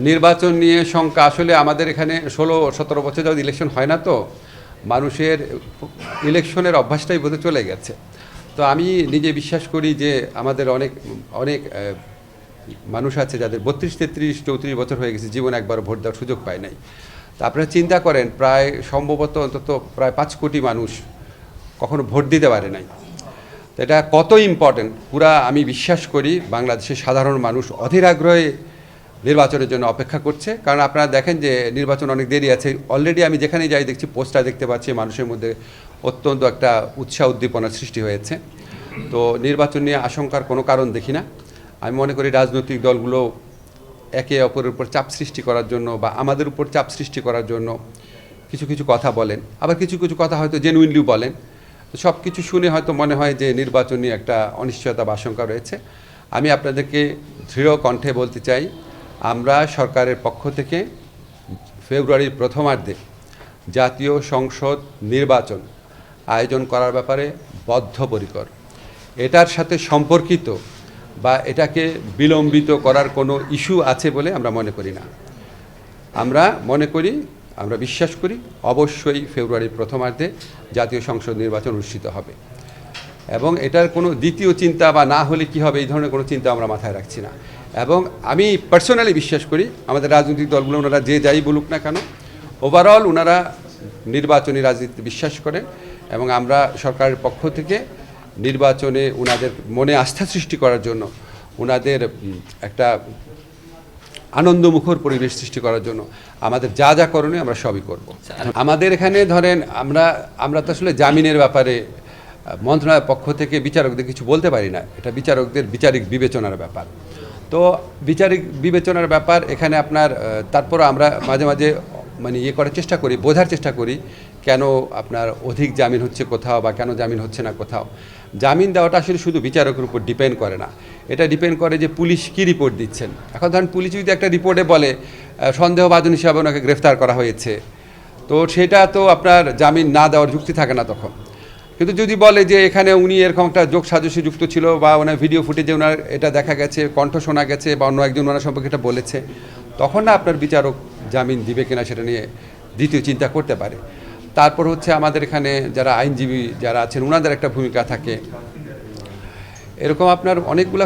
নির্বাচন নিয়ে শঙ্কা আসলে আমাদের এখানে 16-17 বছর যাবত ইলেকশন হয় না, তো মানুষের ইলেকশনের অভ্যাসটাই বোধহয় চলে গেছে। তো আমি নিজে বিশ্বাস করি যে আমাদের অনেক অনেক মানুষ আছে যাদের 32, 33, 34 বছর হয়ে গেছে, জীবনে একবার ভোট দেওয়ার সুযোগ পায় নাই। তো আপনারা চিন্তা করেন, প্রায় সম্ভবত অন্তত প্রায় 5 কোটি মানুষ কখনো ভোট দিতে পারে নাই। তো এটা কত ইম্পর্টেন্ট পুরা আমি বিশ্বাস করি বাংলাদেশের সাধারণ মানুষ অধীর আগ্রহে নির্বাচনের জন্য অপেক্ষা করছে। কারণ আপনারা দেখেন যে নির্বাচন অনেক দেরি আছে। অলরেডি আমি যেখানে যাই দেখছি, পোস্টার দেখতে পাচ্ছি, মানুষের মধ্যে অত্যন্ত একটা উৎসাহ উদ্দীপনার সৃষ্টি হয়েছে। তো নির্বাচন নিয়ে আশঙ্কার কোনো কারণ দেখি না। আমি মনে করি রাজনৈতিক দলগুলো একে অপরের উপর চাপ সৃষ্টি করার জন্য বা আমাদের উপর চাপ সৃষ্টি করার জন্য কিছু কিছু কথা বলেন, আবার কিছু কিছু কথা হয়তো জেনুইনলিও বলেন। তো সব কিছু শুনে হয়তো মনে হয় যে নির্বাচন নিয়ে একটা অনিশ্চয়তা বা আশঙ্কা রয়েছে। আমি আপনাদেরকে দৃঢ় কণ্ঠে বলতে চাই, আমরা সরকারের পক্ষ থেকে ফেব্রুয়ারির প্রথমার্ধে জাতীয় সংসদ নির্বাচন আয়োজন করার ব্যাপারে বদ্ধপরিকর। এটার সাথে সম্পর্কিত বা এটাকে বিলম্বিত করার কোনো ইস্যু আছে বলে আমরা মনে করি না। আমরা বিশ্বাস করি অবশ্যই ফেব্রুয়ারির প্রথমার্ধে জাতীয় সংসদ নির্বাচন অনুষ্ঠিত হবে, এবং এটার কোনো দ্বিতীয় চিন্তা বা না হলে কি হবে এই ধরনের কোনো চিন্তা আমরা মাথায় রাখছি না। এবং আমি পার্সোনালি বিশ্বাস করি আমাদের রাজনৈতিক দলগুলো ওনারা যে যাই বলুক না কেন, ওভারঅল ওনারা নির্বাচনী রাজনীতিতে বিশ্বাস করেন, এবং আমরা সরকারের পক্ষ থেকে নির্বাচনে ওনাদের মনে আস্থা সৃষ্টি করার জন্য, ওনাদের একটা আনন্দমুখর পরিবেশ সৃষ্টি করার জন্য আমাদের যা যা করণীয় আমরা সবই করব। আমাদের এখানে ধরেন আমরা তো আসলে জামিনের ব্যাপারে মন্ত্রণালয়ের পক্ষ থেকে বিচারকদের কিছু বলতে পারি না। এটা বিচারকদের বিচারিক বিবেচনার ব্যাপার। তো বিচারিক বিবেচনার ব্যাপার এখানে আপনার তারপর আমরা মাঝে মাঝে করার চেষ্টা করি, বোঝার চেষ্টা করি কেন আপনার অধিক জামিন হচ্ছে কোথাও বা কেন জামিন হচ্ছে না কোথাও। জামিন দেওয়াটা আসলে শুধু বিচারকের উপর ডিপেন্ড করে না, এটা ডিপেন্ড করে যে পুলিশ কী রিপোর্ট দিচ্ছেন। এখন ধরেন পুলিশ যদি একটা রিপোর্টে বলে সন্দেহভাজন হিসাবে ওনাকে গ্রেফতার করা হয়েছে, তো সেটা তো আপনার জামিন না দেওয়ার যুক্তি থাকে না তখন। কিন্তু যদি বলে যে এখানে উনি এরকম একটা যোগ সাজসে যুক্ত ছিল বা ওনার ভিডিও ফুটেজে ওনার এটা দেখা গেছে, কণ্ঠ শোনা গেছে বা অন্য একজন ওনার সম্পর্কে এটা বলেছে, তখন না আপনার বিচারক জামিন দিবে কিনা সেটা নিয়ে দ্বিতীয় চিন্তা করতে পারে। তারপর হচ্ছে আমাদের এখানে যারা আইনজীবী যারা আছেন ওনাদের একটা ভূমিকা থাকে। এরকম আপনার অনেকগুলো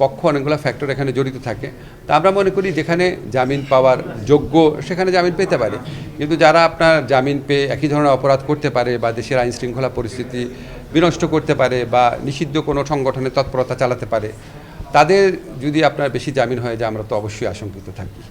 পক্ষ, অনেকগুলো ফ্যাক্টর এখানে জড়িত থাকে। তা আমরা মনে করি যেখানে জামিন পাওয়ার যোগ্য সেখানে জামিন পেতে পারে, কিন্তু যারা আপনার জামিন পেয়ে একই ধরনের অপরাধ করতে পারে বা দেশের আইন শৃঙ্খলা পরিস্থিতি বিনষ্ট করতে পারে বা নিষিদ্ধ কোনো সংগঠনের তৎপরতা চালাতে পারে, তাদের যদি আপনার বেশি জামিন হয়ে যায় আমরা তো অবশ্যই আশঙ্কিত থাকি।